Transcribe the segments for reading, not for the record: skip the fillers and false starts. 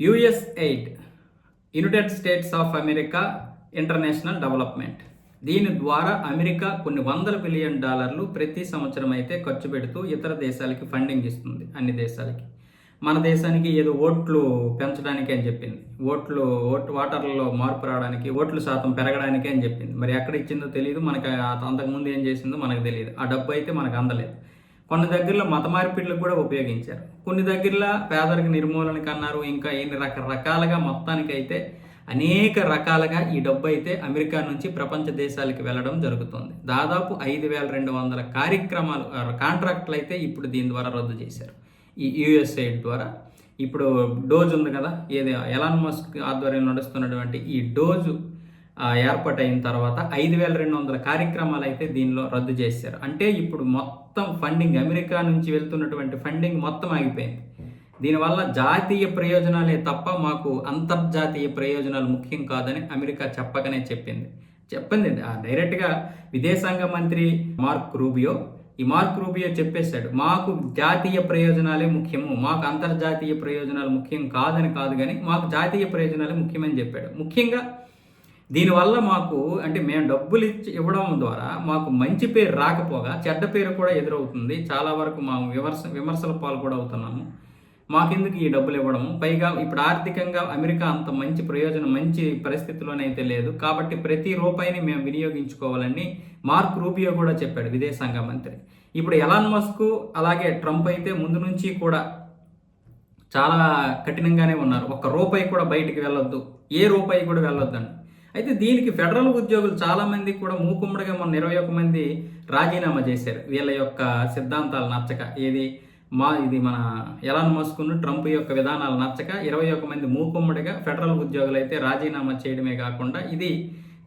యుఎస్8 United States of America International Development. దీని ద్వారా America కొన్ని $100 బిలియన్ ప్రతి సంవత్సరం అయితే ఖర్చు పెడుతూ ఇతర దేశాలకి ఫండింగ్ ఇస్తుంది. అన్ని దేశాలకి. మన దేశానికి ఏదో ఓట్లు పెంచడానికి అని చెప్పింది, ఓటర్లలో మార్పు రావడానికి, ఓట్ల శాతం పెరగడానికి అని చెప్పింది. మరి ఎక్కడ ఇచ్చిందో తెలియదు, మనకి అంతకుముందు ఏం చేసిందో మనకు తెలియదు. ఆ డబ్బు అయితే మనకు అందలేదు. కొన్ని దగ్గరలో మత మార్పిడులకు కూడా ఉపయోగించారు, కొన్ని దగ్గరలో పేదరిక నిర్మూలనకు అన్నారు. ఇంకా ఎన్ని రకరకాలుగా మొత్తానికైతే అనేక రకాలుగా ఈ డబ్బు అయితే అమెరికా నుంచి ప్రపంచ దేశాలకు వెళ్ళడం జరుగుతుంది. దాదాపు 5,200 కార్యక్రమాలు, కాంట్రాక్టులు అయితే ఇప్పుడు దీని ద్వారా రద్దు చేశారు. ఈ యుఎస్ఐడ్ ద్వారా. ఇప్పుడు డోజ్ ఉంది కదా, ఏది ఎలాన్ మస్క్ ఆధ్వర్యంలో నడుస్తున్నటువంటి ఈ డోజు ఏర్పాటైన తర్వాత 5,200 కార్యక్రమాలు అయితే దీనిలో రద్దు చేశారు. అంటే ఇప్పుడు మొత్తం ఫండింగ్, అమెరికా నుంచి వెళ్తున్నటువంటి ఫండింగ్ మొత్తం ఆగిపోయింది. దీనివల్ల జాతీయ ప్రయోజనాలే తప్ప మాకు అంతర్జాతీయ ప్రయోజనాలు ముఖ్యం కాదని అమెరికా చెప్పకనే చెప్పింది డైరెక్ట్గా. విదేశాంగ మంత్రి మార్క్ రూబియో చెప్పేశాడు, మాకు జాతీయ ప్రయోజనాలే ముఖ్యము, మాకు అంతర్జాతీయ ప్రయోజనాలు ముఖ్యం కాదని కాదు, కానీ మాకు జాతీయ ప్రయోజనాలే ముఖ్యమని చెప్పాడు. ముఖ్యంగా దీనివల్ల మాకు అంటే మేము డబ్బులు ఇవ్వడం ద్వారా మాకు మంచి పేరు రాకపోగా చెడ్డ పేరు కూడా ఎదురవుతుంది. చాలా వరకు మా విమర్శల పాలు కూడా అవుతున్నాము. మాకెందుకు ఈ డబ్బులు ఇవ్వడము, పైగా ఇప్పుడు ఆర్థికంగా అమెరికా అంత మంచి పరిస్థితిలోనైతే లేదు, కాబట్టి ప్రతి రూపాయిని మేము వినియోగించుకోవాలని మార్క్ రూబియో కూడా చెప్పాడు, విదేశాంగ మంత్రి. ఇప్పుడు ఎలాన్ మస్క్ అలాగే ట్రంప్ అయితే ముందు నుంచి కూడా చాలా కఠినంగానే ఉన్నారు. ఒక్క రూపాయి కూడా బయటికి వెళ్ళొద్దు, ఏ రూపాయి కూడా వెళ్ళొద్దండి. అయితే దీనికి ఫెడరల్ ఉద్యోగులు చాలామంది కూడా మూకుమ్మడిగా మొన్న 21 మంది రాజీనామా చేశారు, వీళ్ళ యొక్క సిద్ధాంతాలు నచ్చక. ఇది మన ఎలాన్ మస్క్ను ట్రంప్ యొక్క విధానాలు నచ్చక 21 మంది మూకుమ్మడిగా ఫెడరల్ ఉద్యోగులు అయితే రాజీనామా చేయడమే కాకుండా ఇది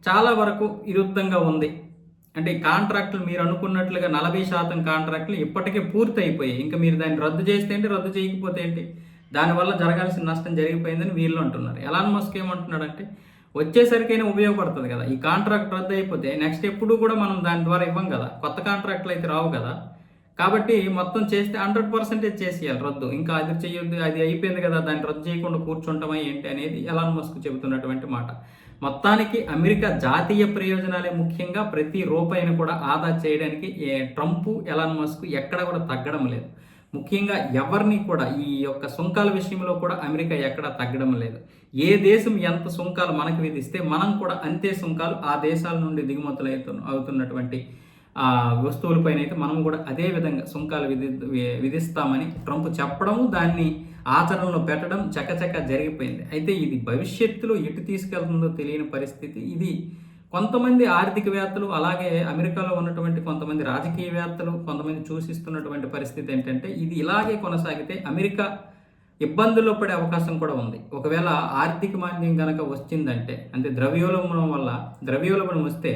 చాలా వరకు విరుద్ధంగా ఉంది. అంటే కాంట్రాక్టులు మీరు అనుకున్నట్లుగా 40% కాంట్రాక్టులు ఇప్పటికే పూర్తి అయిపోయాయి. ఇంకా మీరు దాన్ని రద్దు చేస్తే ఏంటి, రద్దు చేయకపోతే ఏంటి, దానివల్ల జరగాల్సిన నష్టం జరిగిపోయిందని వీళ్ళు అంటున్నారు. ఎలాన్ మస్క్ ఏమంటున్నాడంటే వచ్చేసరికైనా ఉపయోగపడుతుంది కదా, ఈ కాంట్రాక్ట్ రద్దు అయిపోతే నెక్స్ట్ ఎప్పుడు కూడా మనం దాని ద్వారా ఇవ్వం కదా, కొత్త కాంట్రాక్టులు అయితే రావు కదా, కాబట్టి మొత్తం చేస్తే 100% చేసేయాలి రద్దు. ఇంకా అది చేయొద్దు, అది అయిపోయింది కదా, దాన్ని రద్దు చేయకుండా కూర్చుంటామా ఏంటి అనేది ఎలాన్ మస్క్ చెబుతున్నటువంటి మాట. మొత్తానికి అమెరికా జాతీయ ప్రయోజనాలే ముఖ్యంగా ప్రతి రూపాయిని కూడా ఆదా చేయడానికి ట్రంప్, ఎలాన్ మస్క్ ఎక్కడ కూడా తగ్గడం లేదు. ముఖ్యంగా ఎవరిని కూడా ఈ యొక్క సుంకాల విషయంలో కూడా అమెరికా ఎక్కడ తగ్గడం లేదు. ఏ దేశం ఎంత సుంకాలు మనకు విధిస్తే మనం కూడా అంతే సుంకాలు ఆ దేశాల నుండి దిగుమతులు అవుతున్నటువంటి వస్తువులపైన అయితే మనం కూడా అదే విధంగా సుంకాలు విధిస్తామని ట్రంప్ చెప్పడము, దాన్ని ఆచరణలో పెట్టడం చకచక జరిగిపోయింది. అయితే ఇది భవిష్యత్తులో ఎటు తీసుకెళ్తుందో తెలియని పరిస్థితి. ఇది కొంతమంది ఆర్థికవేత్తలు, అలాగే అమెరికాలో ఉన్నటువంటి కొంతమంది రాజకీయవేత్తలు, కొంతమంది సూచిస్తున్నటువంటి పరిస్థితి ఏంటంటే ఇది ఇలాగే కొనసాగితే అమెరికా ఇబ్బందుల్లో పడే అవకాశం కూడా ఉంది. ఒకవేళ ఆర్థిక మాంద్యం కనుక వచ్చిందంటే, అంటే ద్రవ్యోల్బణం వస్తే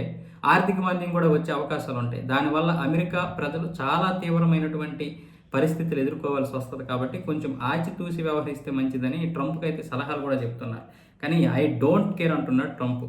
ఆర్థిక మాంద్యం కూడా వచ్చే అవకాశాలు ఉంటాయి. దానివల్ల అమెరికా ప్రజలు చాలా తీవ్రమైనటువంటి పరిస్థితులు ఎదుర్కోవాల్సి వస్తుంది. కాబట్టి కొంచెం ఆచితూసి వ్యవహరిస్తే మంచిదని ట్రంప్కి అయితే సలహాలు కూడా చెప్తున్నారు. కానీ ఐ డోంట్ కేర్ అంటున్నాడు ట్రంప్.